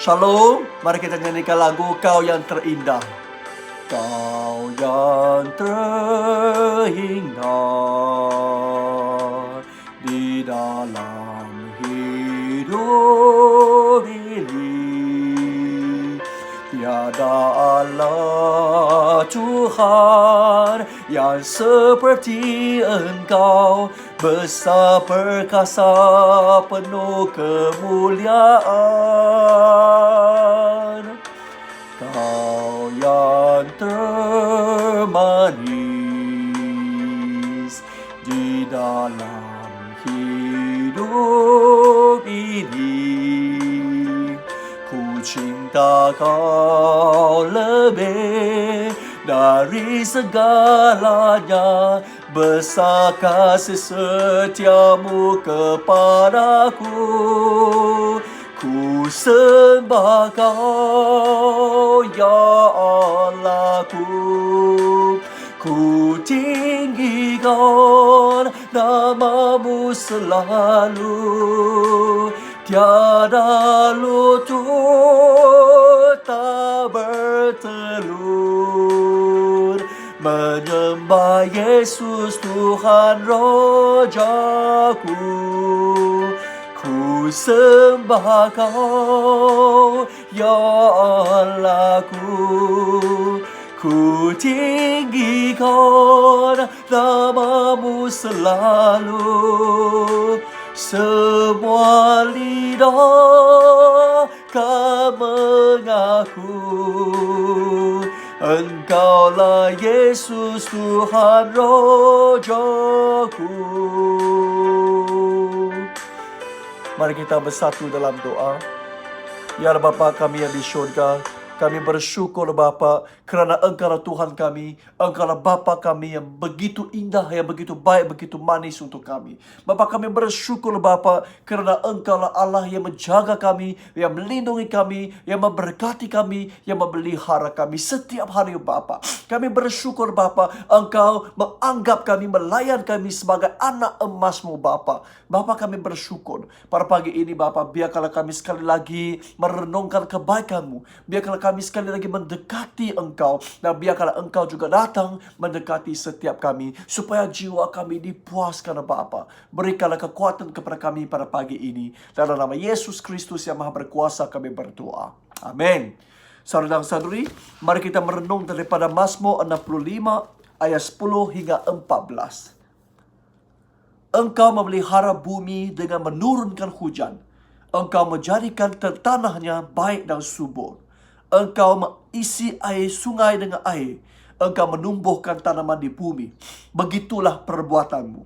Shalom, mari kita nyanyikan lagu Kau yang terindah. Kau yang terindah di dalam hidup ini. Tiada Allah Tuhan yang seperti Engkau, besar perkasa penuh kemuliaan. Kau yang termanis di dalam hidup ini. Ku cinta Kau lebih dari segalanya, besar kasih setiamu kepadaku. Ku sembah Kau, ya Allahku. Ku tinggikan nama-Mu selalu. Tiada lutut tak bertelur, menyembah Yesus Tuhan Rajaku. Ku sembah Kau, ya Allahku. Ku tinggikan nama-Mu selalu. Semua lidah kan mengaku Engkaulah Yesus Tuhan Rajaku. Mari kita bersatu dalam doa. Ya Bapa kami yang di syurga, kami bersyukur Bapa kerana Engkaulah Tuhan kami. Engkaulah Bapa kami yang begitu indah, yang begitu baik, begitu manis untuk kami. Bapa kami bersyukur Bapa kerana Engkaulah Allah yang menjaga kami, yang melindungi kami, yang memberkati kami, yang memelihara kami setiap hari Bapa. Kami bersyukur Bapa, Engkau menganggap kami, melayan kami sebagai anak emas-Mu Bapa. Bapa kami bersyukur pada pagi ini Bapa, biarkanlah kami sekali lagi merenungkan kebaikan-Mu. Biarkanlah kami sekali lagi mendekati Engkau, dan biarkanlah Engkau juga datang mendekati setiap kami, supaya jiwa kami dipuaskan Bapa. Berikanlah kekuatan kepada kami pada pagi ini. Dalam nama Yesus Kristus yang Maha Berkuasa kami berdoa. Amin. Saudara dan saudari, mari kita merenung daripada Mazmur 65 ayat 10 hingga 14. Engkau memelihara bumi dengan menurunkan hujan. Engkau menjadikan tanahnya baik dan subur. Engkau mengisi air sungai dengan air. Engkau menumbuhkan tanaman di bumi. Begitulah perbuatanmu.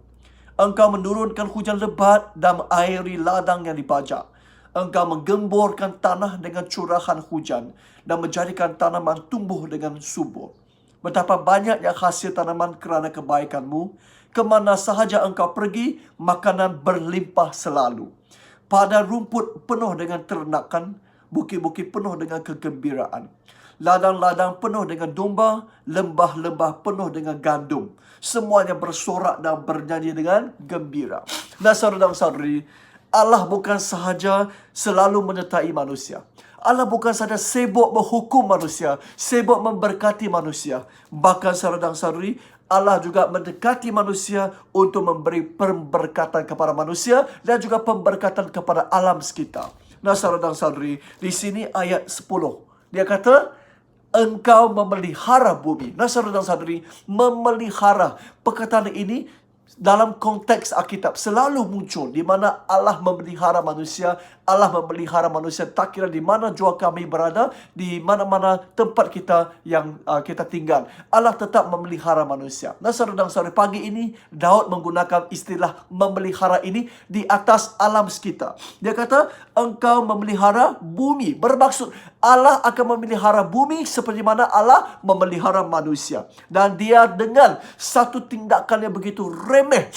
Engkau menurunkan hujan lebat dan mengairi ladang yang dibajak. Engkau menggemborkan tanah dengan curahan hujan dan menjadikan tanaman tumbuh dengan subur. Betapa banyaknya hasil tanaman kerana kebaikan-Mu. Kemana sahaja Engkau pergi, makanan berlimpah selalu. Padang rumput penuh dengan ternakan, bukit-bukit penuh dengan kegembiraan. Ladang-ladang penuh dengan domba, lembah-lembah penuh dengan gandum. Semuanya bersorak dan bernyanyi dengan gembira. Nah, saudara dan saudari, Allah bukan sahaja selalu menyertai manusia. Allah bukan sahaja sibuk menghukum manusia, sibuk memberkati manusia. Bahkan saudara dan saudari, Allah juga mendekati manusia untuk memberi pemberkatan kepada manusia dan juga pemberkatan kepada alam sekitar. Nah, saudara dan saudari, di sini ayat 10. Dia kata, Engkau memelihara bumi. Nah, saudara dan saudari, memelihara. Perkataan ini dalam konteks Alkitab selalu muncul di mana Allah memelihara manusia. Allah memelihara manusia tak kira di mana jua kami berada, di mana-mana tempat kita yang kita tinggal. Allah tetap memelihara manusia. Nah, saudara dan saudari, pagi ini Daud menggunakan istilah memelihara ini di atas alam sekitar. Dia kata, Engkau memelihara bumi. Bermaksud Allah akan memelihara bumi seperti mana Allah memelihara manusia. Dan dia dengan satu tindakan yang begitu remeh,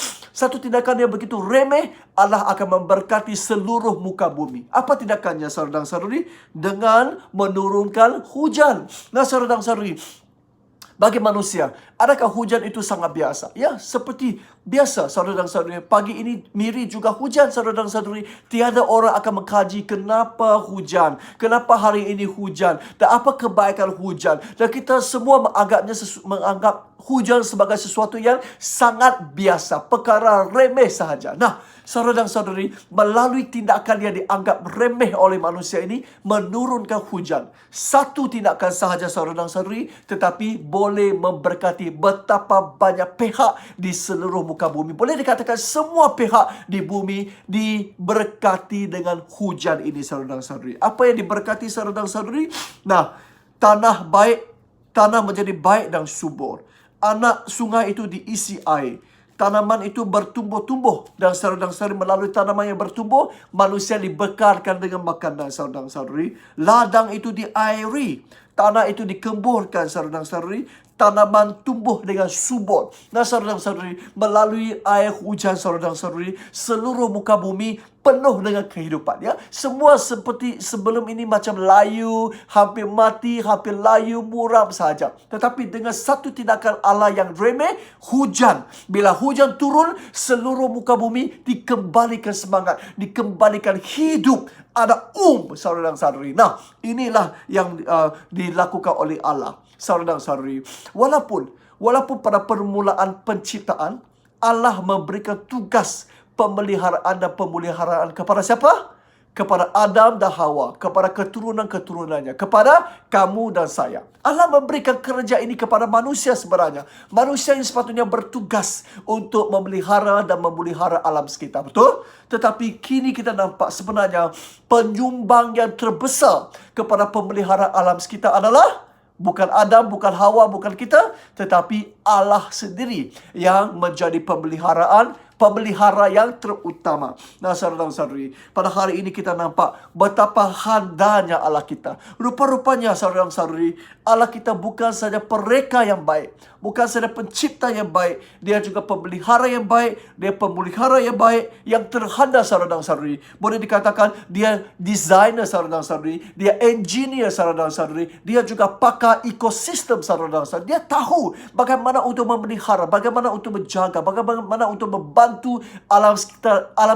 Allah akan memberkati seluruh muka bumi. Apa tindakannya, saudara dan saudari? Dengan menurunkan hujan. Nah, saudara dan saudari, Bagi manusia, adakah hujan itu sangat biasa? Ya, seperti biasa, saudara dan saudari. Pagi ini Miri juga hujan, saudara dan saudari. Tiada orang akan mengkaji kenapa hujan, kenapa hari ini hujan, dan apa kebaikan hujan. Dan kita semua menganggap hujan sebagai sesuatu yang sangat biasa, perkara remeh sahaja. Nah, saudara dan saudari, melalui tindakan yang dianggap remeh oleh manusia ini, menurunkan hujan. Satu tindakan sahaja, saudara dan saudari, tetapi boleh memberkati betapa banyak pihak di seluruh muka bumi. Boleh dikatakan semua pihak di bumi diberkati dengan hujan ini, saudara dan saudari. Apa yang diberkati, saudara dan saudari? Nah, tanah baik, tanah menjadi baik dan subur. Anak sungai itu diisi air. Tanaman itu bertumbuh-tumbuh. Dan saudara-saudari, melalui tanaman yang bertumbuh, manusia dibekalkan dengan makanan, saudara-saudari. Ladang itu diairi. Tanah itu dikemburkan, saudara-saudari. Tanaman tumbuh dengan subur. Nah, saudara-saudari, melalui air hujan, saudara-saudari, seluruh muka bumi penuh dengan kehidupan. Ya, semua seperti sebelum ini macam layu, hampir mati, hampir layu, muram sahaja. Tetapi dengan satu tindakan Allah yang remeh, hujan. Bila hujan turun, seluruh muka bumi dikembalikan semangat, dikembalikan hidup. Ada saudara-saudari. Nah, inilah yang dilakukan oleh Allah, saudara-saudari. Walaupun pada permulaan penciptaan, Allah memberikan tugas pemeliharaan dan pemeliharaan kepada siapa? Kepada Adam dan Hawa, kepada keturunan-keturunannya, kepada kamu dan saya. Allah memberikan kerja ini kepada manusia sebenarnya. Manusia yang sepatutnya bertugas untuk memelihara dan memelihara alam sekitar. Betul? Tetapi kini kita nampak sebenarnya penyumbang yang terbesar kepada pemeliharaan alam sekitar adalah bukan Adam, bukan Hawa, bukan kita, tetapi Allah sendiri yang menjadi pemelihara yang terutama. Nah, saudara-saudari, pada hari ini kita nampak betapa handanya Allah kita. Rupa-rupanya, saudara-saudari, Allah kita bukan saja pereka yang baik, bukan saja pencipta yang baik, Dia juga pemelihara yang baik, Dia pemelihara yang baik, yang terhanda, saudara-saudari. Boleh dikatakan Dia designer, saudara-saudari, Dia engineer, saudara-saudari, Dia juga pakar ekosistem, saudara-saudari. Dia tahu bagaimana untuk memelihara, bagaimana untuk menjaga, bagaimana untuk membantu alam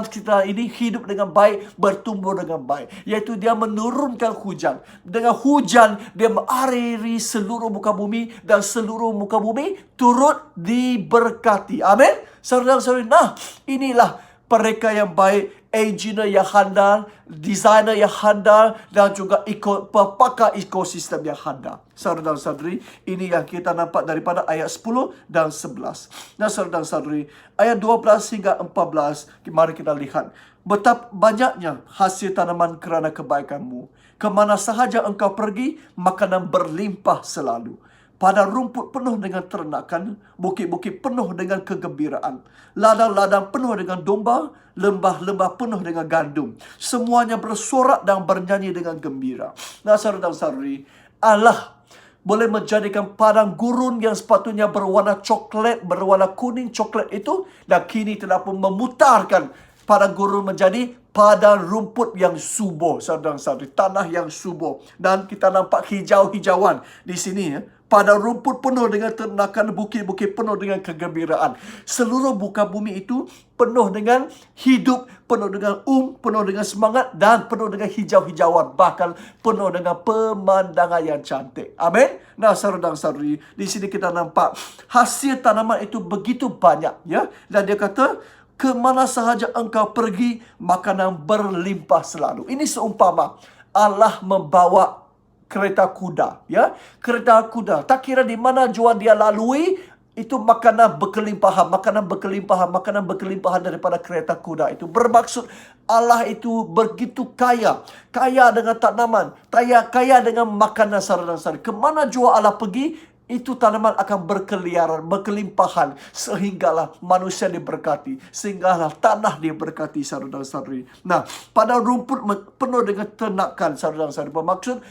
sekitar ini hidup dengan baik, bertumbuh dengan baik. Iaitu Dia menurunkan hujan. Dengan hujan, Dia mengairi seluruh muka bumi, dan seluruh muka bumi turut diberkati. Amin. Saudara-saudari, nah, inilah mereka yang baik, engineer yang handal, designer yang handal, dan juga pakar ekosistem yang handal. Saudara-saudari, ini yang kita nampak daripada ayat 10 dan 11. Nah, saudara-saudari, ayat 12 hingga 14, mari kita lihat. Betapa banyaknya hasil tanaman kerana kebaikanmu. Kemana sahaja engkau pergi, makanan berlimpah selalu. Pada rumput penuh dengan ternakan, bukit-bukit penuh dengan kegembiraan. Ladang-ladang penuh dengan domba, lembah-lembah penuh dengan gandum. Semuanya bersorak dan bernyanyi dengan gembira. Nah, saudara-saudari, Allah boleh menjadikan padang gurun yang sepatutnya berwarna coklat, berwarna kuning coklat itu, dan kini telah pun memutarkan padang gurun menjadi padang rumput yang subur, saudara-saudari, tanah yang subur. Dan kita nampak hijau-hijauan di sini, ya. Padang rumput penuh dengan ternakan, bukit-bukit penuh dengan kegembiraan. Seluruh muka bumi itu penuh dengan hidup, penuh dengan penuh dengan semangat, dan penuh dengan hijau-hijauan, bahkan penuh dengan pemandangan yang cantik. Amin. Nah, saudara-saudari, di sini kita nampak hasil tanaman itu begitu banyak, ya. Dan dia kata, kemana sahaja engkau pergi, makanan berlimpah selalu. Ini seumpama Allah membawa kereta kuda, ya. Kereta kuda, tak kira di mana jua dia lalui, itu makanan berkelimpahan daripada kereta kuda itu. Bermaksud Allah itu begitu kaya dengan tanaman, kaya dengan makanan, saudara-saudari. Kemana jua Allah pergi, itu tanaman akan berkeliaran, berkelimpahan, sehinggalah manusia diberkati, sehinggalah tanah diberkati, saudara-saudari. Nah, pada rumput penuh dengan ternakan, saudara-saudari. Bermaksud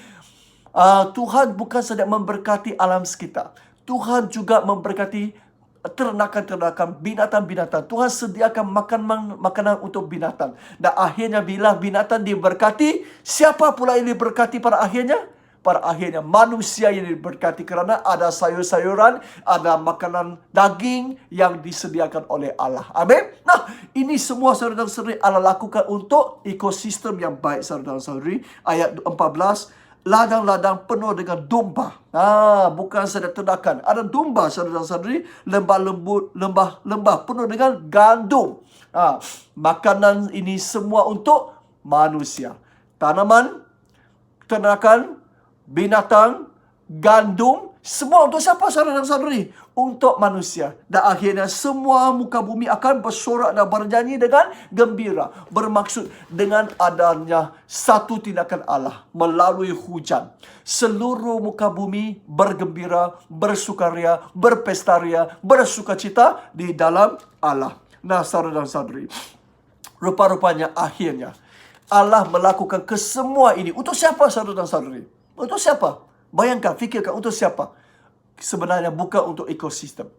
Tuhan bukan saja memberkati alam sekitar, Tuhan juga memberkati ternakan-ternakan, binatang-binatang. Tuhan sediakan makanan untuk binatang. Dan akhirnya bila binatang diberkati, siapa pula yang diberkati pada akhirnya? pada akhirnya manusia yang diberkati kerana ada sayur-sayuran, ada makanan daging yang disediakan oleh Allah. Amin. Nah, ini semua saudara dan saudari Allah lakukan untuk ekosistem yang baik, saudara dan saudari. Ayat 14, ladang-ladang penuh dengan domba. Bukan saja ternakan. Ada domba, saudara dan saudari. Lembah penuh dengan gandum. Makanan ini semua untuk manusia. Tanaman, ternakan, binatang, gandum, semua untuk siapa, saudara dan saudari? Untuk manusia. Dan akhirnya semua muka bumi akan bersorak dan bernyanyi dengan gembira. Bermaksud dengan adanya satu tindakan Allah melalui hujan. Seluruh muka bumi bergembira, bersukaria, berpestaria, bersukacita di dalam Allah. Nah, saudara dan saudari, rupa-rupanya akhirnya Allah melakukan kesemua ini. Untuk siapa, saudara dan saudari? Untuk siapa? Bayangkan, fikirkan, untuk siapa? Sebenarnya bukan untuk ekosistem.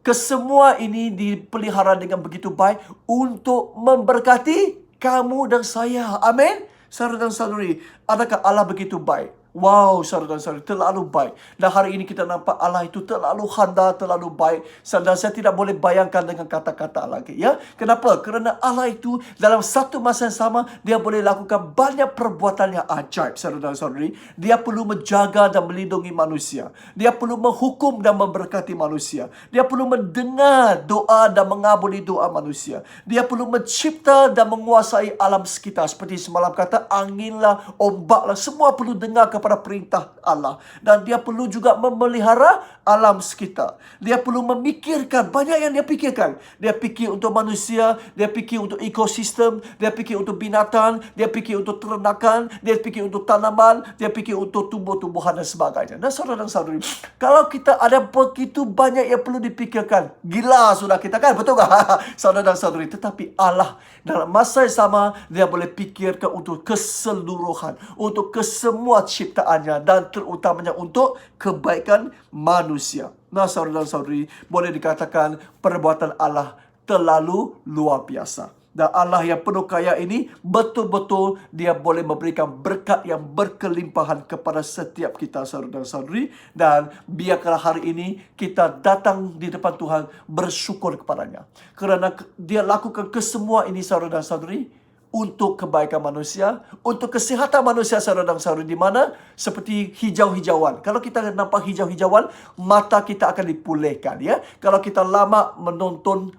Kesemua ini dipelihara dengan begitu baik untuk memberkati kamu dan saya. Amin. Saudara dan saudari, adakah Allah begitu baik? Wow, saudara dan saudari, terlalu baik. Dan hari ini kita nampak Allah itu terlalu handal, terlalu baik. Dan saya tidak boleh bayangkan dengan kata-kata lagi. Ya, kenapa? Kerana Allah itu dalam satu masa yang sama, dia boleh lakukan banyak perbuatan yang ajaib, saudara dan saudari. Dia perlu menjaga dan melindungi manusia. Dia perlu menghukum dan memberkati manusia. Dia perlu mendengar doa dan mengabuli doa manusia. Dia perlu mencipta dan menguasai alam sekitar. Seperti semalam kata, anginlah, ombaklah, semua perlu dengar kepada perintah Allah. Dan dia perlu juga memelihara alam sekitar. Dia perlu memikirkan, banyak yang dia pikirkan. Dia fikir untuk manusia, dia fikir untuk ekosistem, dia fikir untuk binatang, dia fikir untuk ternakan, dia fikir untuk tanaman, dia fikir untuk tumbuh-tumbuhan dan sebagainya. Nah, saudara dan saudari, kalau kita ada begitu banyak yang perlu dipikirkan, gila sudah kita kan, betul tak? Saudara dan saudari, tetapi Allah dalam masa yang sama, dia boleh pikirkan untuk keseluruhan, untuk kesemua ciptaannya, dan terutamanya untuk kebaikan manusia. Nah, saudara dan saudari, boleh dikatakan perbuatan Allah terlalu luar biasa. Dan Allah yang penuh kaya ini betul-betul dia boleh memberikan berkat yang berkelimpahan kepada setiap kita, saudara dan saudari. Dan biarkanlah hari ini kita datang di depan Tuhan bersyukur kepadanya. Kerana dia lakukan kesemua ini, saudara dan saudari, untuk kebaikan manusia, untuk kesihatan manusia, saudara dan saudari, di mana seperti hijau-hijauan. Kalau kita nampak hijau-hijauan, mata kita akan dipulihkan, ya. Kalau kita lama menonton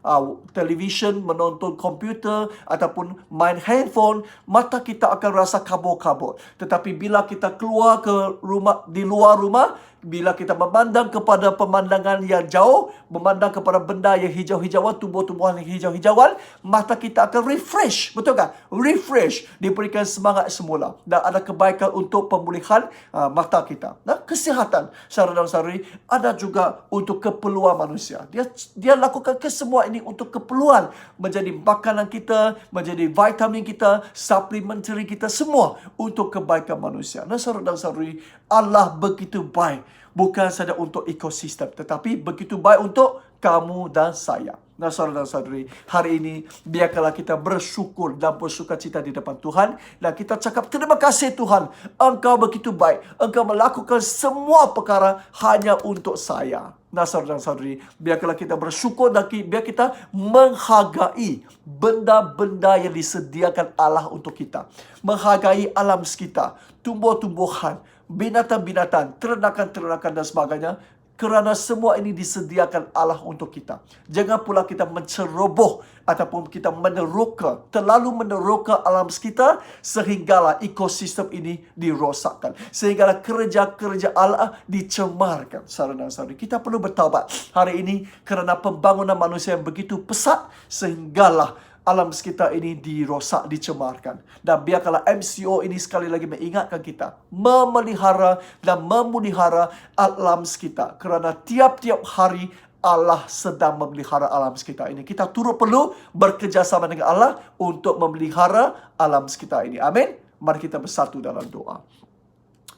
televisyen, menonton komputer ataupun main handphone, mata kita akan rasa kabur-kabur. Tetapi bila kita keluar ke rumah, di luar rumah, bila kita memandang kepada pemandangan yang jauh, memandang kepada benda yang hijau-hijauan, tumbuh-tumbuhan yang hijau-hijauan, mata kita akan refresh. Betul tak? Refresh. Diberikan semangat semula. Dan ada kebaikan untuk pemulihan mata kita. Dan kesihatan, saudara dan saudari, ada juga untuk keperluan manusia. Dia lakukan kesemua ini untuk keperluan. Menjadi makanan kita, menjadi vitamin kita, supplementary kita, semua untuk kebaikan manusia. Nah, saudara dan saudari, Allah begitu baik. Bukan saja untuk ekosistem, tetapi begitu baik untuk kamu dan saya. Nah, saudara dan saudari, hari ini biarkanlah kita bersyukur dan bersukacita di depan Tuhan. Dan kita cakap, terima kasih Tuhan, Engkau begitu baik. Engkau melakukan semua perkara hanya untuk saya. Nah, saudara dan saudari, biarkanlah kita bersyukur dan biar kita menghargai benda-benda yang disediakan Allah untuk kita. Menghargai alam sekitar, tumbuh-tumbuhan, binatang-binatang, ternakan-ternakan dan sebagainya. Kerana semua ini disediakan Allah untuk kita. Jangan pula kita menceroboh ataupun kita meneroka, terlalu meneroka alam sekitar sehinggalah ekosistem ini dirosakkan. Sehinggalah kerja-kerja Allah dicemarkan. Saudara dan saudari, kita perlu bertaubat hari ini kerana pembangunan manusia yang begitu pesat sehinggalah alam sekitar ini dirosak, dicemarkan. Dan biarkanlah MCO ini sekali lagi mengingatkan kita memelihara dan memelihara alam sekitar. Kerana tiap-tiap hari Allah sedang memelihara alam sekitar ini. Kita turut perlu bekerjasama dengan Allah untuk memelihara alam sekitar ini. Amin. Mari kita bersatu dalam doa.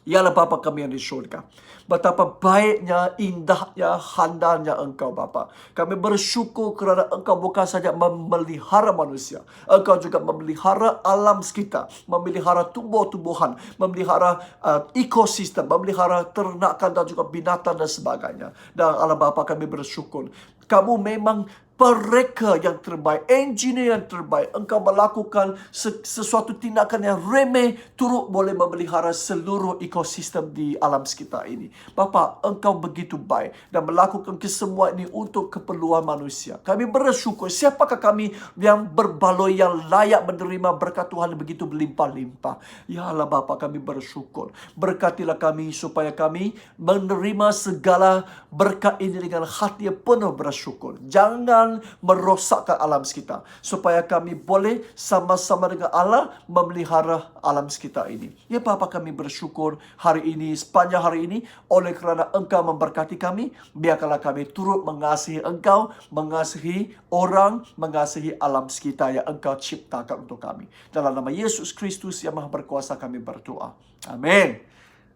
Yalah Bapa kami yang di surga. Betapa baiknya, indahnya, handalnya Engkau Bapa. Kami bersyukur kerana Engkau bukan saja memelihara manusia. Engkau juga memelihara alam sekitar. Memelihara tumbuh-tumbuhan. Memelihara ekosistem. Memelihara ternakan dan juga binatang dan sebagainya. Dan Allah Bapa kami bersyukur. Kamu memang mereka yang terbaik, engineer yang terbaik. Engkau melakukan sesuatu tindakan yang remeh turut boleh memelihara seluruh ekosistem di alam sekitar ini. Bapa, Engkau begitu baik dan melakukan kesemua ini untuk keperluan manusia. Kami bersyukur. Siapakah kami yang berbaloi, yang layak menerima berkat Tuhan yang begitu berlimpah-limpah? Ya Allah Bapa, kami bersyukur. Berkatilah kami supaya kami menerima segala berkat ini dengan hati yang penuh bersyukur. Jangan merosakkan alam sekitar, supaya kami boleh sama-sama dengan Allah memelihara alam sekitar ini. Ya Bapa, kami bersyukur hari ini, sepanjang hari ini, oleh kerana Engkau memberkati kami. Biarkanlah kami turut mengasihi Engkau, mengasihi orang, mengasihi alam sekitar yang Engkau ciptakan untuk kami. Dalam nama Yesus Kristus yang Maha Berkuasa kami berdoa. Amin.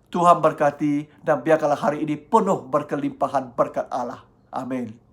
Tuhan berkati dan biarkanlah hari ini penuh berkelimpahan berkat Allah. Amin.